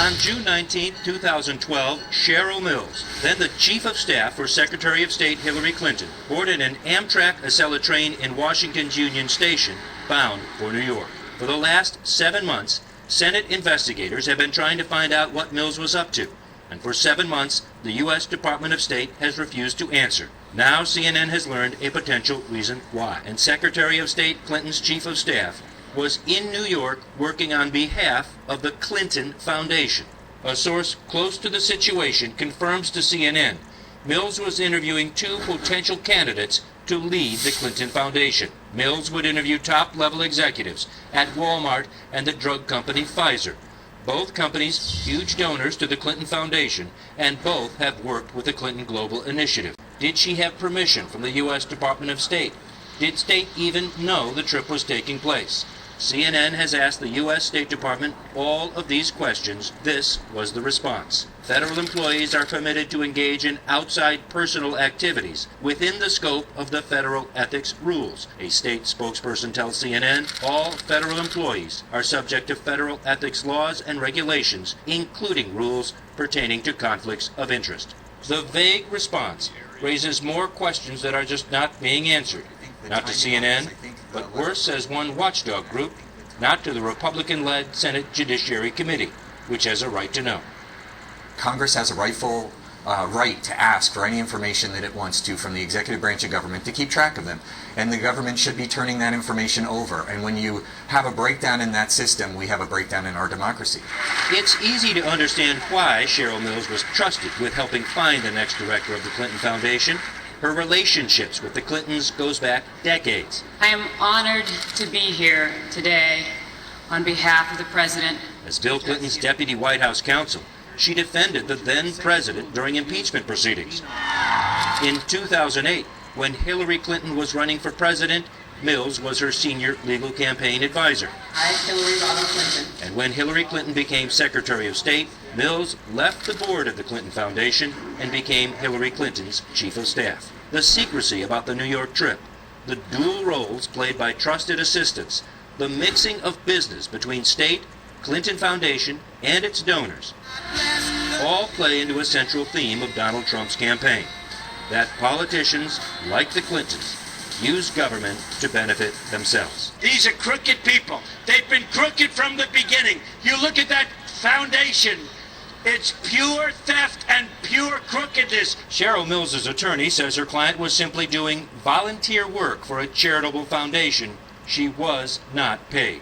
On June 19, 2012, Cheryl Mills, then the Chief of Staff for Secretary of State Hillary Clinton, boarded an Amtrak Acela train in Washington's Union Station, bound for New York. For the last 7 months, Senate investigators have been trying to find out what Mills was up to. And for 7 months, the U.S. Department of State has refused to answer. Now CNN has learned a potential reason why. And Secretary of State Clinton's Chief of Staff was in New York working on behalf of the Clinton Foundation. A source close to the situation confirms to CNN Mills was interviewing 2 potential candidates to lead the Clinton Foundation. Mills would interview top-level executives at Walmart and the drug company Pfizer. Both companies huge donors to the Clinton Foundation, and both have worked with the Clinton Global Initiative. Did she have permission from the U.S. Department of State? Did State even know the trip was taking place? CNN has asked the U.S. State Department all of these questions. This was the response. Federal employees are permitted to engage in outside personal activities within the scope of the federal ethics rules. A state spokesperson tells CNN all federal employees are subject to federal ethics laws and regulations, including rules pertaining to conflicts of interest. The vague response raises more questions that are just not being answered. Not to CNN, but worse, says one watchdog group, not to the Republican-led Senate Judiciary Committee, which has a right to know. Congress has a rightful right to ask for any information that it wants to from the executive branch of government to keep track of them. And the government should be turning that information over. And when you have a breakdown in that system, we have a breakdown in our democracy. It's easy to understand why Cheryl Mills was trusted with helping find the next director of the Clinton Foundation. Her relationships with the Clintons goes back decades. I am honored to be here today on behalf of the President. As Bill Clinton's deputy White House counsel, she defended the then president during impeachment proceedings. In 2008, when Hillary Clinton was running for president, Mills was her senior legal campaign advisor. I, Hillary Rodham Clinton. And when Hillary Clinton became Secretary of State, Mills left the board of the Clinton Foundation and became Hillary Clinton's Chief of Staff. The secrecy about the New York trip, the dual roles played by trusted assistants, the mixing of business between state, Clinton Foundation, and its donors, all play into a central theme of Donald Trump's campaign, that politicians, like the Clintons, use government to benefit themselves. These are crooked people. They've been crooked from the beginning. You look at that foundation, it's pure theft and pure crookedness. Cheryl Mills' attorney says her client was simply doing volunteer work for a charitable foundation. She was not paid.